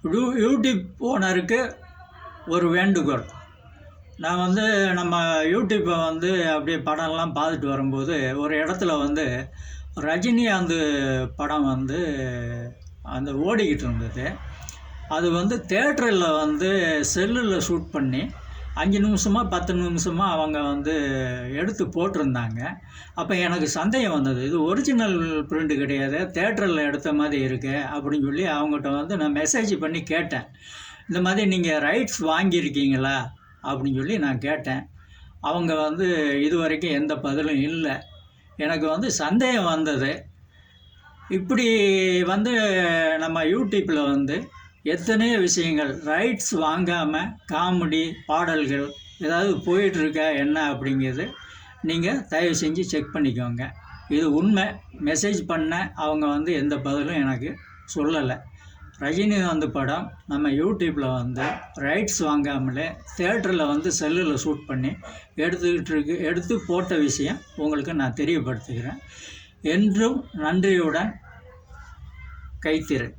YouTube ஓனருக்கு ஒரு வேண்டுகோள். நான் வந்து நம்ம யூடியூப்பை வந்து அப்படியே படம்லாம் பார்த்துட்டு வரும்போது ஒரு இடத்துல வந்து ரஜினிகாந்த் படம் வந்து அந்த ஓடிக்கிட்டு இருந்தது. அது வந்து தேட்டரில் வந்து செல்லில் ஷூட் பண்ணி 5 நிமிஷமா 10 நிமிஷமா அவங்க வந்து எடுத்து போட்டிருந்தாங்க. அப்போ எனக்கு சந்தேகம் வந்தது, இது ஒரிஜினல் பிரிண்ட் கிடையாது, தேட்டரில் எடுத்த மாதிரி இருக்கு அப்படின்னு சொல்லி அவங்ககிட்ட வந்து நான் மெசேஜ் பண்ணி கேட்டேன். இந்த மாதிரி நீங்கள் ரைட்ஸ் வாங்கியிருக்கீங்களா அப்படின்னு சொல்லி நான் கேட்டேன். அவங்க வந்து இதுவரைக்கும் எந்த பதிலும் இல்லை. எனக்கு வந்து சந்தேகம் வந்தது, இப்படி வந்து நம்ம யூடியூப்பில் வந்து எத்தனையோ விஷயங்கள் ரைட்ஸ் வாங்காமல் காமெடி பாடல்கள் ஏதாவது போயிட்டுருக்கா என்ன அப்படிங்கிறது நீங்கள் தயவு செஞ்சு செக் பண்ணிக்கோங்க. இது உண்மை. மெசேஜ் பண்ண அவங்க வந்து எந்த பதிலும் எனக்கு சொல்லலை. ரஜினிகாந்த் படம் நம்ம யூடியூப்பில் வந்து ரைட்ஸ் வாங்காமலே தேட்டரில் வந்து செல்லில் ஷூட் பண்ணி எடுத்து போட்ட விஷயம் உங்களுக்கு நான் தெரியப்படுத்துகிறேன். என்றும் நன்றியுடன் கைத்திரை.